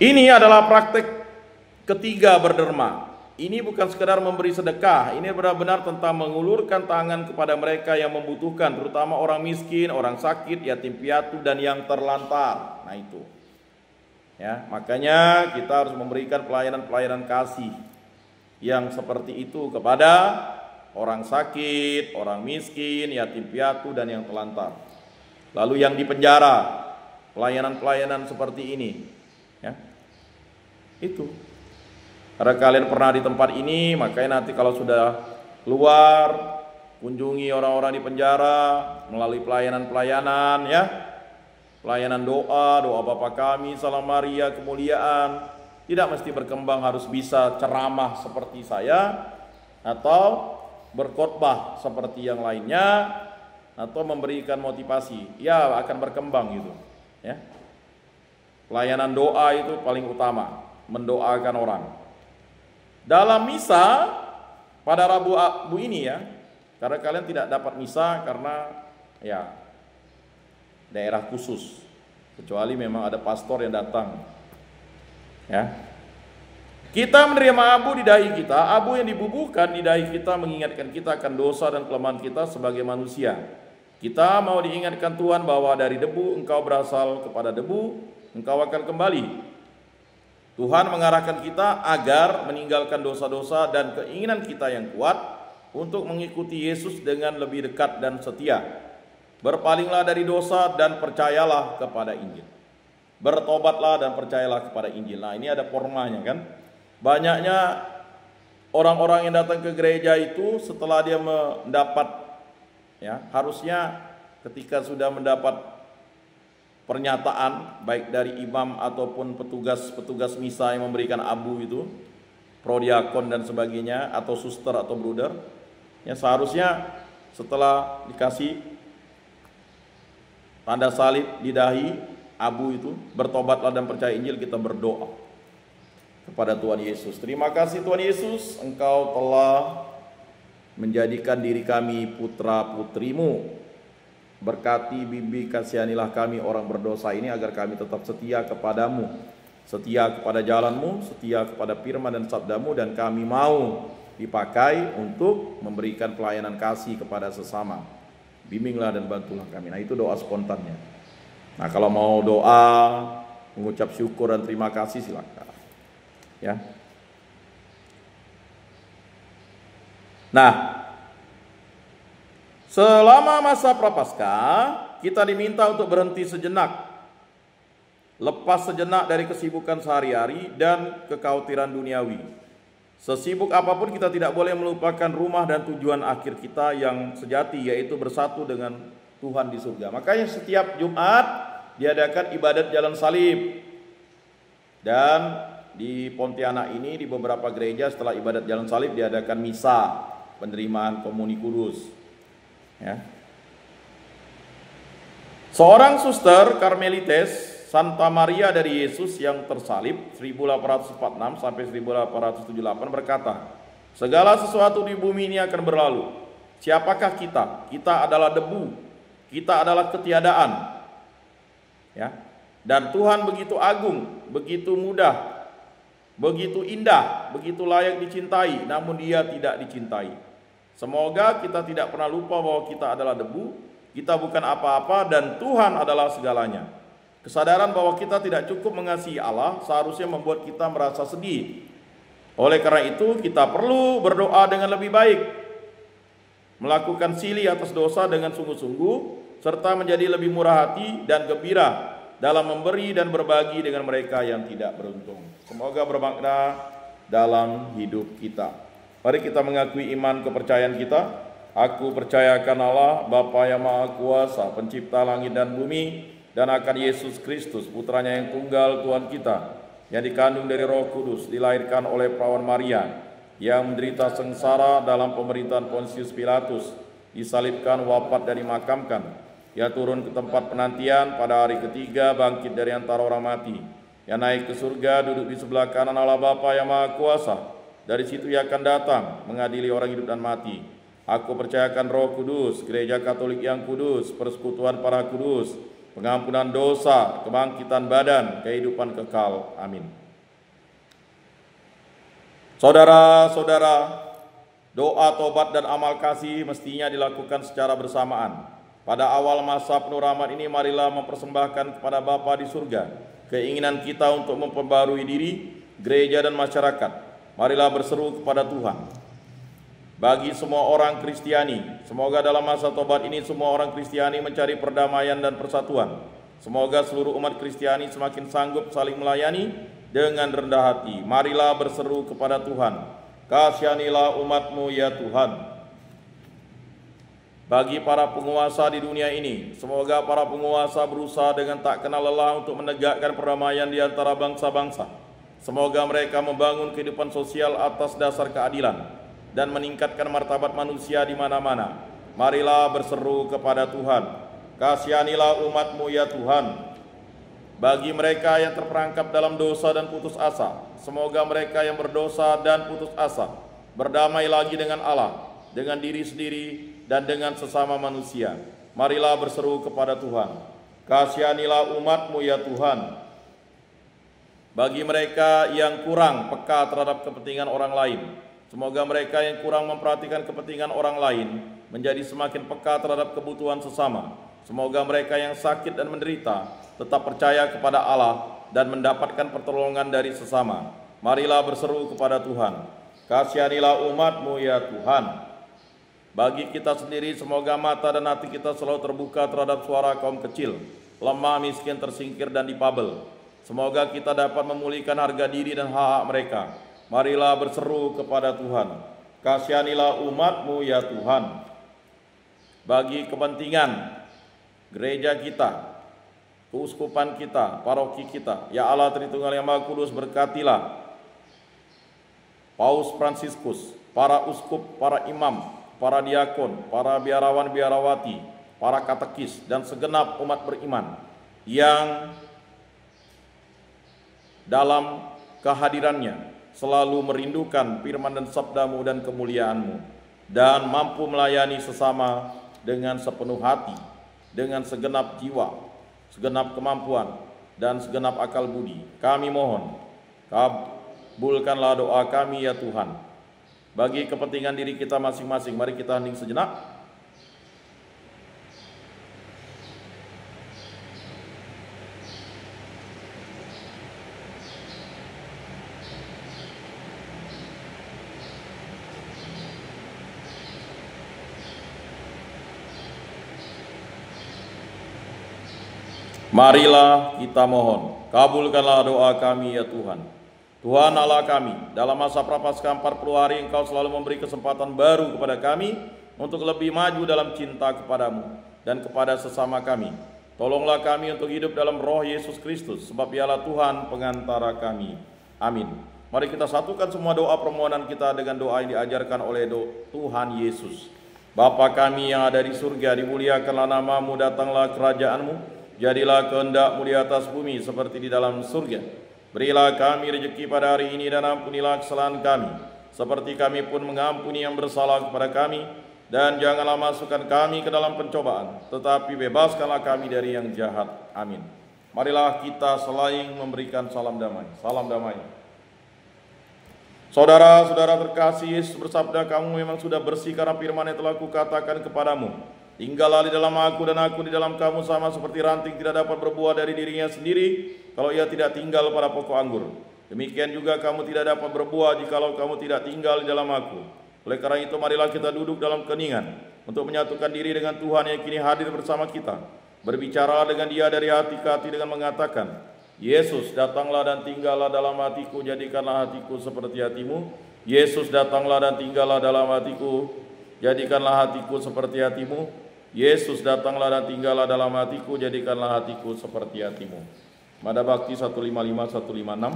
Ini adalah praktek ketiga berderma. Ini bukan sekedar memberi sedekah, ini benar-benar tentang mengulurkan tangan kepada mereka yang membutuhkan, terutama orang miskin, orang sakit, yatim piatu, dan yang terlantar. Nah itu, ya, makanya kita harus memberikan pelayanan-pelayanan kasih yang seperti itu kepada orang sakit, orang miskin, yatim piatu, dan yang terlantar. Lalu yang di penjara, pelayanan-pelayanan seperti ini, ya, itu. Karena kalian pernah di tempat ini, makanya nanti kalau sudah keluar, kunjungi orang-orang di penjara melalui pelayanan-pelayanan, ya, pelayanan doa, doa Bapa kami, salam Maria, kemuliaan. Tidak mesti berkembang harus bisa ceramah seperti saya, atau berkhotbah seperti yang lainnya, atau memberikan motivasi. Ya, akan berkembang gitu, ya. Pelayanan doa itu paling utama, mendoakan orang. Dalam misa pada Rabu ini, ya, karena kalian tidak dapat misa karena ya daerah khusus, kecuali memang ada pastor yang datang, ya. Kita menerima abu di dahi kita. Abu yang dibubuhkan di dahi kita mengingatkan kita akan dosa dan kelemahan kita sebagai manusia. Kita mau diingatkan Tuhan bahwa dari debu engkau berasal, kepada debu engkau akan kembali. Tuhan mengarahkan kita agar meninggalkan dosa-dosa dan keinginan kita yang kuat untuk mengikuti Yesus dengan lebih dekat dan setia. Berpalinglah dari dosa dan percayalah kepada Injil. Bertobatlah dan percayalah kepada Injil. Nah, ini ada formanya, kan? Banyaknya orang-orang yang datang ke gereja itu setelah dia mendapat, ya, harusnya ketika sudah mendapat pernyataan baik dari imam ataupun petugas misa yang memberikan abu itu, prodiakon dan sebagainya, atau suster atau bruder, ya, seharusnya setelah dikasih tanda salib di dahi abu itu, bertobatlah dan percaya Injil, kita berdoa kepada Tuhan Yesus. Terima kasih Tuhan Yesus, Engkau telah menjadikan diri kami putra-putrimu. Berkati, bimbing, kasihanilah kami orang berdosa ini agar kami tetap setia kepadamu, setia kepada jalanmu, setia kepada firman dan sabdamu, dan kami mau dipakai untuk memberikan pelayanan kasih kepada sesama. Bimbinglah dan bantulah kami. Nah, itu doa spontannya. Nah, kalau mau doa, mengucap syukur dan terima kasih, silakan, ya. Nah, selama masa Prapaskah, kita diminta untuk berhenti sejenak, lepas sejenak dari kesibukan sehari-hari dan kekhawatiran duniawi. Sesibuk apapun, kita tidak boleh melupakan rumah dan tujuan akhir kita yang sejati, yaitu bersatu dengan Tuhan di surga. Makanya setiap Jumat diadakan ibadat jalan salib. Dan di Pontianak ini, di beberapa gereja setelah ibadat jalan salib diadakan misa penerimaan komuni kudus. Ya. Seorang suster Karmelites Santa Maria dari Yesus yang tersalib 1846 sampai 1878 berkata, segala sesuatu di bumi ini akan berlalu. Siapakah kita? Kita adalah debu. Kita adalah ketiadaan. Ya. Dan Tuhan begitu agung, begitu mudah, begitu indah, begitu layak dicintai, namun Dia tidak dicintai. Semoga kita tidak pernah lupa bahwa kita adalah debu, kita bukan apa-apa, dan Tuhan adalah segalanya. Kesadaran bahwa kita tidak cukup mengasihi Allah seharusnya membuat kita merasa sedih. Oleh karena itu, kita perlu berdoa dengan lebih baik, melakukan sili atas dosa dengan sungguh-sungguh, serta menjadi lebih murah hati dan gembira dalam memberi dan berbagi dengan mereka yang tidak beruntung. Semoga bermakna dalam hidup kita. Mari kita mengakui iman kepercayaan kita. Aku percayakan Allah, Bapa yang Maha Kuasa, pencipta langit dan bumi, dan akan Yesus Kristus, putranya yang tunggal Tuhan kita, yang dikandung dari Roh Kudus, dilahirkan oleh perawan Maria, yang menderita sengsara dalam pemerintahan Pontius Pilatus, disalibkan, wafat dan dimakamkan. Ia turun ke tempat penantian, pada hari ketiga bangkit dari antara orang mati. Ia naik ke surga, duduk di sebelah kanan Allah Bapa yang Maha Kuasa. Dari situ Ia akan datang mengadili orang hidup dan mati. Aku percayakan Roh Kudus, Gereja Katolik yang kudus, persekutuan para kudus, pengampunan dosa, kebangkitan badan, kehidupan kekal. Amin. Saudara-saudara, doa tobat dan amal kasih mestinya dilakukan secara bersamaan. Pada awal masa penuh rahmat ini, marilah mempersembahkan kepada Bapa di surga keinginan kita untuk memperbarui diri, gereja dan masyarakat. Marilah berseru kepada Tuhan. Bagi semua orang Kristiani, semoga dalam masa tobat ini semua orang Kristiani mencari perdamaian dan persatuan. Semoga seluruh umat Kristiani semakin sanggup saling melayani dengan rendah hati. Marilah berseru kepada Tuhan. Kasihanilah umat-Mu ya Tuhan. Bagi para penguasa di dunia ini, semoga para penguasa berusaha dengan tak kenal lelah untuk menegakkan perdamaian di antara bangsa-bangsa. Semoga mereka membangun kehidupan sosial atas dasar keadilan dan meningkatkan martabat manusia di mana-mana. Marilah berseru kepada Tuhan. Kasihanilah umat-Mu ya Tuhan. Bagi mereka yang terperangkap dalam dosa dan putus asa, semoga mereka yang berdosa dan putus asa berdamai lagi dengan Allah, dengan diri sendiri, dan dengan sesama manusia. Marilah berseru kepada Tuhan. Kasihanilah umat-Mu ya Tuhan. Bagi mereka yang kurang peka terhadap kepentingan orang lain, semoga mereka yang kurang memperhatikan kepentingan orang lain menjadi semakin peka terhadap kebutuhan sesama. Semoga mereka yang sakit dan menderita tetap percaya kepada Allah dan mendapatkan pertolongan dari sesama. Marilah berseru kepada Tuhan. Kasihanilah umat-Mu ya Tuhan. Bagi kita sendiri, semoga mata dan hati kita selalu terbuka terhadap suara kaum kecil, lemah, miskin, tersingkir, dan difabel. Semoga kita dapat memulihkan harga diri dan hak-hak mereka. Marilah berseru kepada Tuhan. Kasihanilah umat-Mu ya Tuhan. Bagi kepentingan gereja kita, keuskupan kita, paroki kita, ya Allah Tritunggal yang Maha Kudus, berkatilah Paus Fransiskus, para uskup, para imam, para diakon, para biarawan biarawati, para katekis, dan segenap umat beriman yang dalam kehadirannya selalu merindukan firman dan sabda-Mu dan kemuliaan-Mu, dan mampu melayani sesama dengan sepenuh hati, dengan segenap jiwa, segenap kemampuan, dan segenap akal budi. Kami mohon, kabulkanlah doa kami ya Tuhan. Bagi kepentingan diri kita masing-masing, mari kita hening sejenak. Marilah kita mohon, kabulkanlah doa kami ya Tuhan. Tuhan Allah kami, dalam masa Prapaskah 40 hari Engkau selalu memberi kesempatan baru kepada kami untuk lebih maju dalam cinta kepadamu dan kepada sesama kami. Tolonglah kami untuk hidup dalam roh Yesus Kristus, sebab Dialah Tuhan pengantara kami. Amin. Mari kita satukan semua doa permohonan kita dengan doa yang diajarkan oleh Tuhan Yesus. Bapa kami yang ada di surga, dimuliakanlah nama-Mu, datanglah kerajaan-Mu, jadilah kehendak-Mu di atas bumi seperti di dalam surga. Berilah kami rezeki pada hari ini dan ampunilah kesalahan kami, seperti kami pun mengampuni yang bersalah kepada kami. Dan janganlah masukkan kami ke dalam pencobaan, tetapi bebaskanlah kami dari yang jahat. Amin. Marilah kita saling memberikan salam damai. Salam damai. Saudara-saudara terkasih, Yesus bersabda, kamu memang sudah bersih karena firman yang telah kukatakan kepadamu. Tinggallah di dalam aku dan aku di dalam kamu, sama seperti ranting tidak dapat berbuah dari dirinya sendiri kalau ia tidak tinggal pada pokok anggur. Demikian juga kamu tidak dapat berbuah jikalau kamu tidak tinggal di dalam aku. Oleh karena itu marilah kita duduk dalam keningan untuk menyatukan diri dengan Tuhan yang kini hadir bersama kita. Berbicaralah dengan Dia dari hati ke hati dengan mengatakan, Yesus datanglah dan tinggallah dalam hatiku, jadikanlah hatiku seperti hatimu. Yesus datanglah dan tinggallah dalam hatiku, jadikanlah hatiku seperti hatimu. Yesus datanglah dan tinggallah dalam hatiku, jadikanlah hatiku seperti hatimu. Mada Bakti 155-156.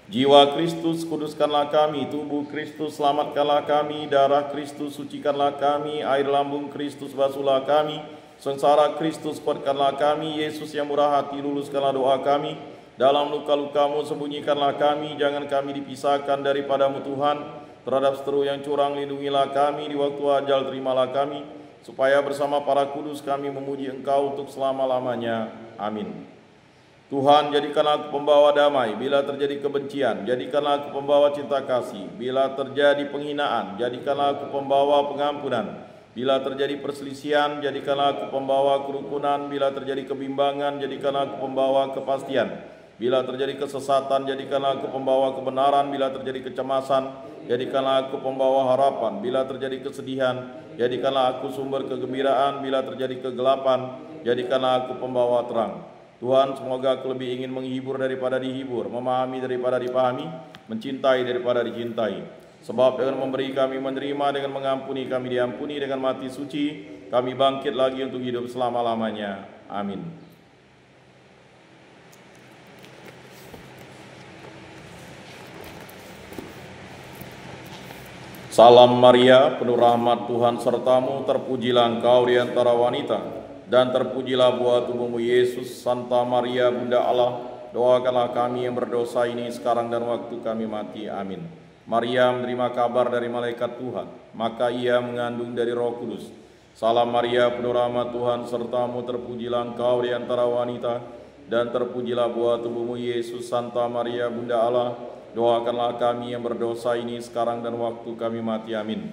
Jiwa Kristus kuduskanlah kami, tubuh Kristus selamatkanlah kami, darah Kristus sucikanlah kami, air lambung Kristus basuhlah kami, sengsara Kristus kuatkanlah kami, Yesus yang murah hati luluskanlah doa kami, dalam luka-lukamu sembunyikanlah kami, jangan kami dipisahkan daripadamu Tuhan, terhadap seteru yang curang lindungilah kami, di waktu ajal terimalah kami, supaya bersama para kudus kami memuji Engkau untuk selama-lamanya. Amin. Tuhan, jadikanlah aku pembawa damai bila terjadi kebencian, jadikanlah aku pembawa cinta kasih bila terjadi penghinaan, jadikanlah aku pembawa pengampunan bila terjadi perselisihan, jadikanlah aku pembawa kerukunan bila terjadi kebimbangan, jadikanlah aku pembawa kepastian bila terjadi kesesatan, jadikanlah aku pembawa kebenaran bila terjadi kecemasan, jadikanlah aku pembawa harapan bila terjadi kesedihan, jadikanlah aku sumber kegembiraan bila terjadi kegelapan, jadikanlah aku pembawa terang. Tuhan, semoga aku lebih ingin menghibur daripada dihibur, memahami daripada dipahami, mencintai daripada dicintai. Sebab dengan memberi kami menerima, dengan mengampuni kami diampuni, dengan mati suci kami bangkit lagi untuk hidup selama-lamanya. Amin. Salam Maria, penuh rahmat Tuhan sertamu, terpujilah engkau di antara wanita, dan terpujilah buah tubuhmu Yesus. Santa Maria Bunda Allah, doakanlah kami yang berdosa ini sekarang dan waktu kami mati. Amin. Maria menerima kabar dari malaikat Tuhan, maka ia mengandung dari Roh Kudus. Salam Maria, penuh rahmat Tuhan sertamu, terpujilah engkau di antara wanita, dan terpujilah buah tubuhmu Yesus. Santa Maria Bunda Allah, doakanlah kami yang berdosa ini sekarang dan waktu kami mati. Amin.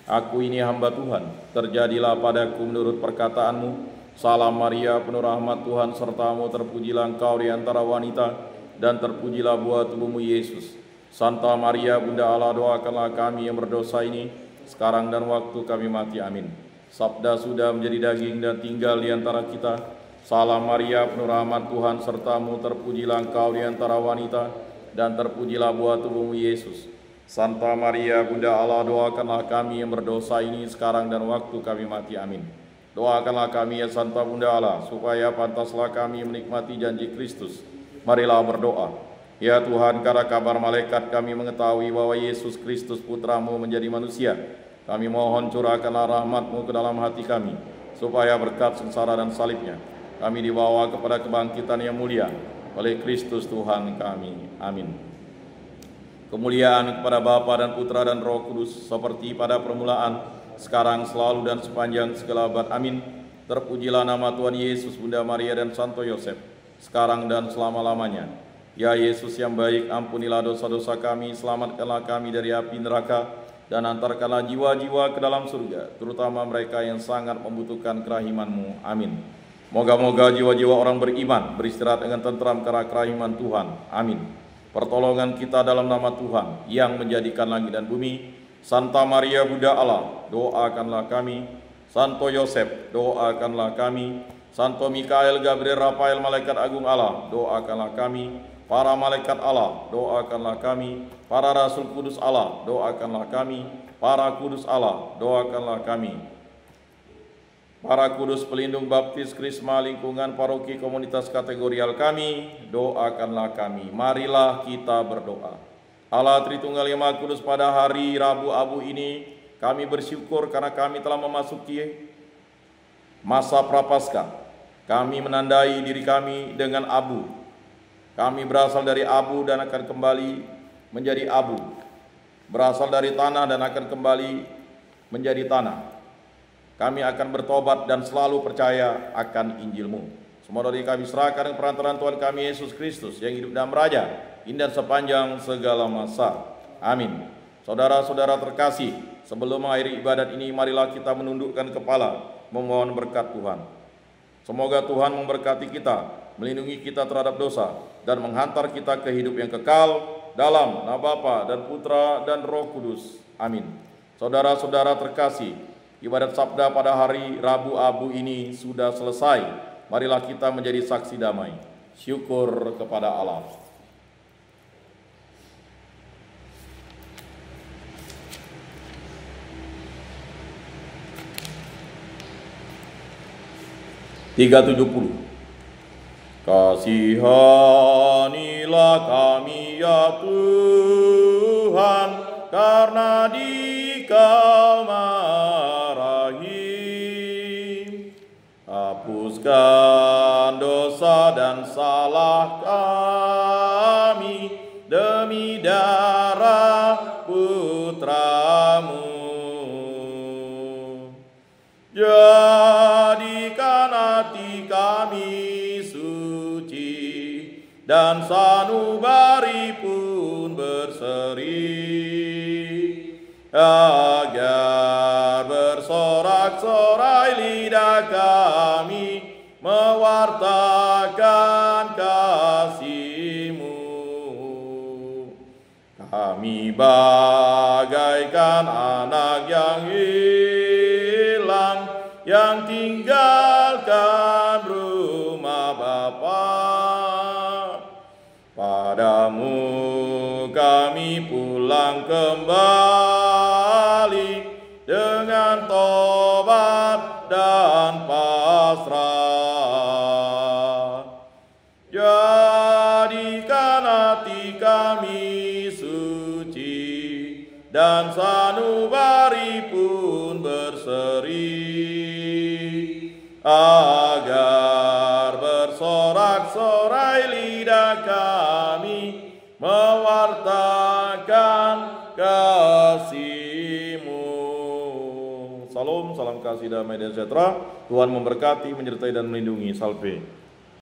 Aku ini hamba Tuhan, terjadilah padaku menurut perkataanmu. Salam Maria, penuh rahmat Tuhan sertamu, terpujilah engkau di antara wanita, dan terpujilah buah tubuhmu Yesus. Santa Maria Bunda Allah, doakanlah kami yang berdosa ini sekarang dan waktu kami mati. Amin. Sabda sudah menjadi daging dan tinggal di antara kita. Salam Maria, penuh rahmat Tuhan sertamu, terpujilah engkau di antara wanita, dan terpujilah buah tubuhmu Yesus. Santa Maria Bunda Allah, doakanlah kami yang berdosa ini sekarang dan waktu kami mati. Amin. Doakanlah kami ya Santa Bunda Allah, supaya pantaslah kami menikmati janji Kristus. Marilah berdoa. Ya Tuhan, karena kabar malaikat kami mengetahui bahwa Yesus Kristus Putramu menjadi manusia. Kami mohon curahkanlah rahmat-Mu ke dalam hati kami, supaya berkat sengsara dan salibnya kami dibawa kepada kebangkitan yang mulia oleh Kristus Tuhan kami. Amin. Kemuliaan kepada Bapa dan Putra dan Roh Kudus, seperti pada permulaan, sekarang, selalu, dan sepanjang segala abad. Amin. Terpujilah nama Tuhan Yesus, Bunda Maria, dan Santo Yosef, sekarang dan selama-lamanya. Ya Yesus yang baik, ampunilah dosa-dosa kami, selamatkanlah kami dari api neraka, dan antarkanlah jiwa-jiwa ke dalam surga, terutama mereka yang sangat membutuhkan kerahiman-Mu. Amin. Moga-moga jiwa-jiwa orang beriman beristirahat dengan tentram karena kerahiman Tuhan. Amin. Pertolongan kita dalam nama Tuhan yang menjadikan langit dan bumi. Santa Maria Bunda Allah, doakanlah kami. Santo Yosef, doakanlah kami. Santo Mikael, Gabriel, Rafael, malaikat agung Allah, doakanlah kami. Para malaikat Allah, doakanlah kami. Para rasul kudus Allah, doakanlah kami. Para kudus Allah, doakanlah kami. Para kudus pelindung baptis, krisma, lingkungan, paroki, komunitas kategorial kami, doakanlah kami. Marilah kita berdoa. Allah Tritunggal Yang Maha Kudus, pada hari Rabu Abu ini kami bersyukur karena kami telah memasuki masa Prapaskah. Kami menandai diri kami dengan abu. Kami berasal dari abu dan akan kembali menjadi abu. Berasal dari tanah dan akan kembali menjadi tanah. Kami akan bertobat dan selalu percaya akan Injil-Mu. Semua dari kami serahkan dengan perantaraan Tuhan kami Yesus Kristus yang hidup dan beraja indah sepanjang segala masa. Amin. Saudara-saudara terkasih, sebelum mengakhiri ibadat ini, marilah kita menundukkan kepala, memohon berkat Tuhan. Semoga Tuhan memberkati kita, melindungi kita terhadap dosa, dan menghantar kita ke hidup yang kekal dalam nama Bapa dan Putra dan Roh Kudus. Amin. Saudara-saudara terkasih, ibadat sabda pada hari Rabu Abu ini sudah selesai. Marilah kita menjadi saksi damai. Syukur kepada Allah. Kasihanilah kami ya Tuhan, karena Dikau marahi. Hapuskan dosa dan salah kami demi darah Putramu. dan sanubari pun berseri, agar bersorak-sorai lidah kami mewartakan kasih-Mu. Kami bagaikan anak yang hilang, yang tinggalkan rumah Bapa. Padamu kami pulang kembali dengan tobat dan pasrah. Jadikan hati kami suci, dan sanubari pun berseri, agar bersorak-sorai lidah kami mewartakan kasih-Mu. Salam, salam kasih damai dan sejahtera. Tuhan memberkati, menyertai dan melindungi. Salve.